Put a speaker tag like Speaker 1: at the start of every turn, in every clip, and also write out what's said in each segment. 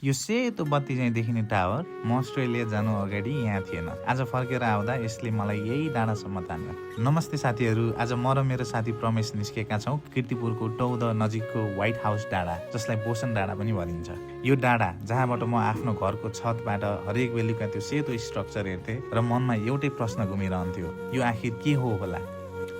Speaker 1: यो सेतो बत्ती चाहिँ देखिने टावर म अस्ट्रेलिया जानु अगाडि यहाँ थिएन। आज फर्केर आउँदा यसले मलाई यही डाँडासम्म तान्यो। नमस्ते साथीहरू, आज म र मेरो साथी प्रमेश निस्केका छौँ कीर्तिपुरको टौद नजिकको व्हाइट हाउस डाँडा, जसलाई बोसन डाँडा पनि भनिन्छ। यो डाँडा जहाँबाट म आफ्नो घरको छतबाट हरेक बेलुका त्यो सेतो स्ट्रक्चर हेर्थेँ र मनमा एउटै प्रश्न घुमिरहन्थ्यो, यो आखिर के हो होला।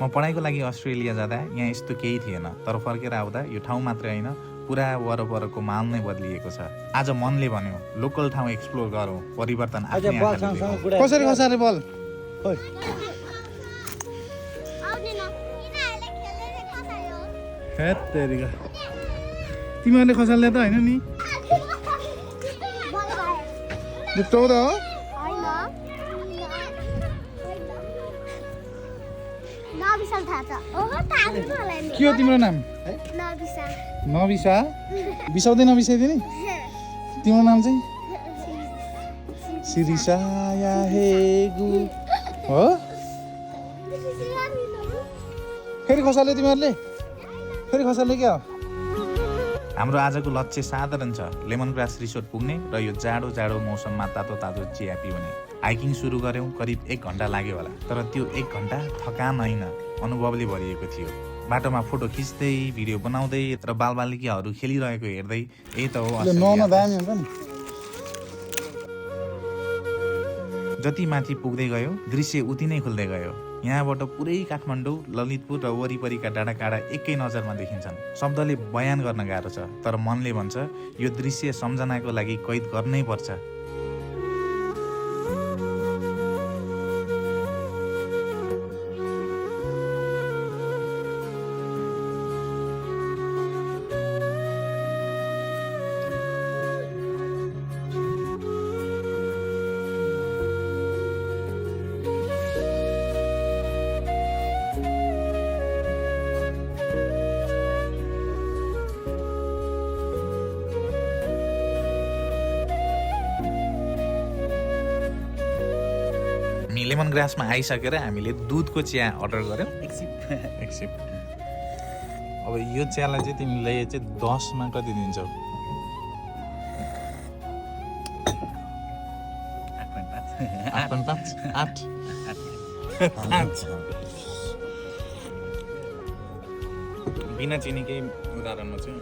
Speaker 1: म पढाइको लागि अस्ट्रेलिया जाँदा यहाँ यस्तो केही थिएन, तर फर्केर आउँदा यो ठाउँ मात्रै होइन पुरा वरपरको माहौल नै बदलिएको छ। आज मनले भन्यो लोकल ठाउँ एक्सप्लोर गरौँ, परिवर्तन आफ्नै आँखाले देखौँ।
Speaker 2: कसरी खसाले बल तिमीहरूले खसाल्दा त होइन नि, टौद हो के हो तिम्रो नाम? नबिसा? बिसाउँदै नबिसाइदिने? तिम्रो नाम चाहिँ सिरिसा या हेगु हो? फेरि खसाल्यो तिमीहरूले? फेरि खसाल्यो क्या?
Speaker 1: हाम्रो आजको लक्ष्य साधारण छ, लेमन ग्रास रिसोर्ट पुग्ने र यो जाडो जाडो मौसममा तातो तातो चिया पिउने। हाइकिङ सुरु गऱ्यौँ, करिब 1 घन्टा लाग्यो होला, तर त्यो 1 घन्टा थकान होइन, अनुभवले भरिएको थियो। बाटोमा फोटो खिच्दै, भिडियो बनाउँदै र बालबालिकाहरू खेलिरहेको हेर्दै यही त हो असली यात्रा। जति माथि पुग्दै गयो दृश्य उति नै खुल्दै गयो। यहाँबाट पुरै काठमाडौँ, ललितपुर र वरिपरिका डाँडाकाँडा एकै नजरमा देखिन्छन्। शब्दले बयान गर्न गाह्रो छ, तर मनले भन्छ यो दृश्य सम्झनाको लागि कैद गर्नै पर्छ। लेमन ग्रासमा आइसकेर हामीले दुधको चिया अर्डर गऱ्यौँ। एक सिप। अब यो चियालाई चाहिँ तिमीले चाहिँ 10मा कति दिन्छौ? 8.5 बिना चिनीकै उदाहरणमा चाहिँ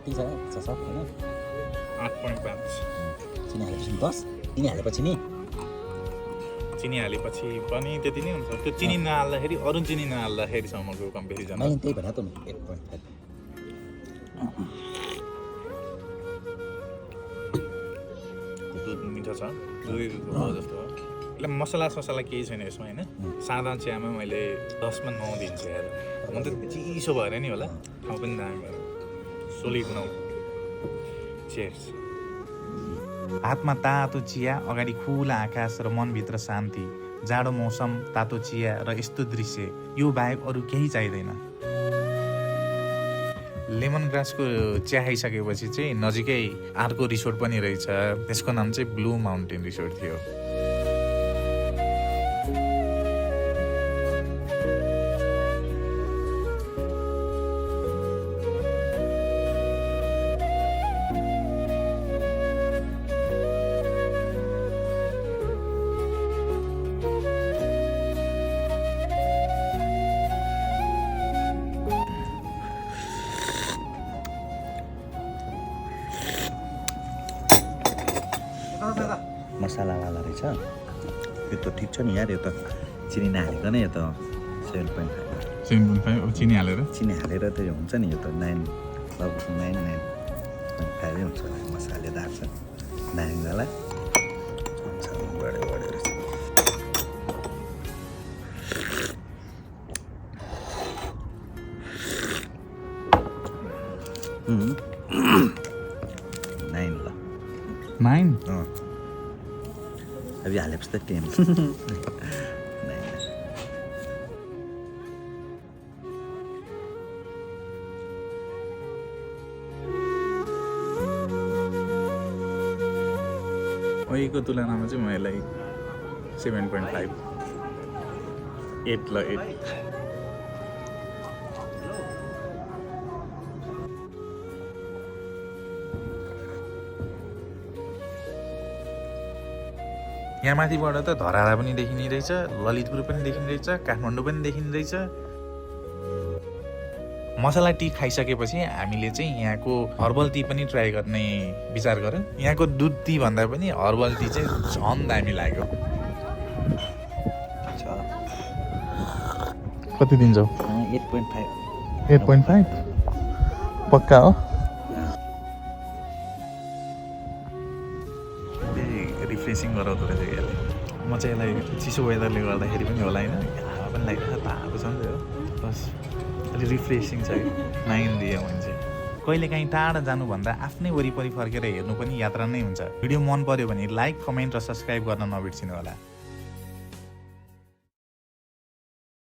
Speaker 1: 8.5। चिनी हालेपछि पनि त्यति नै हुन्छ। त्यो चिनी नहाल्दाखेरि अरू चिनी नहाल्दाखेरिसम्मको कम्पेरिजन
Speaker 3: त्यही भएर त 8.5
Speaker 1: दुध मिठो छ, दुधै दुध हो जस्तो हो। એટલે मसला केही छैन यसमा होइन। सादा चियामा मैले 10मा 9 दिन्छु यार। हुन त चिसो भएर नि होला, ठाउँ पनि दामी भएर सोलिड 9। चेयर्स। हातमा तातो चिया, अगाडि खुला आकाश र मनभित्र शान्ति। जाडो मौसम, तातो चिया र यस्तो दृश्य, यो बाहेक अरू केही चाहिँदैन। लेमन ग्रासको चिया खाइसकेपछि चाहिँ नजिकै अर्को रिसोर्ट पनि रहेछ, त्यसको नाम चाहिँ ब्लू माउन्टेन रिसोर्ट थियो।
Speaker 3: मसालावाला रहेछ यो त। ठिक छ नि यार, यो त चिनी नहालिकन यो त 7.5।
Speaker 1: 7.5 अब चिनी हालेर
Speaker 3: त यो हुन्छ नि, यो त 9.5 हुन्छ होला। मसालेदार छ, नाङ्गाला बढ्यो रहेछ।
Speaker 1: नाइन
Speaker 3: अभी हालेपछि त 10।
Speaker 1: अहिलेको तुलनामा चाहिँ म यसलाई 7.5 8 ल 8। यहाँ माथिबाट त धरारा पनि देखिने रहेछ, ललितपुर पनि देखिने रहेछ, काठमाडौँ पनि देखिने रहेछ। मसला टी खाइसकेपछि हामीले चाहिँ यहाँको हर्बल टी पनि ट्राई गर्ने विचार गऱ्यौँ। यहाँको दुध टी भन्दा पनि हर्बल टी चाहिँ झन् दामी लाग्यो। कति दिन्छौ?
Speaker 3: 8.5
Speaker 1: 8.5 पक्का हो? रिफ्रेसिङ गराउँदो रहेछ यसले। म चाहिँ यसलाई चिसो वेदरले गर्दाखेरि पनि होला होइन, हावा पनि लागिरहेको छ, तातो छ नि त। बस अलिक रिफ्रेसिङ छ कि 9 दियो भने चाहिँ। कहिलेकाहीँ टाढा जानुभन्दा आफ्नै वरिपरि फर्केर हेर्नु पनि यात्रा नै हुन्छ। भिडियो मन पर्यो भने लाइक, कमेन्ट र सब्सक्राइब गर्न नबिर्सिनु होला।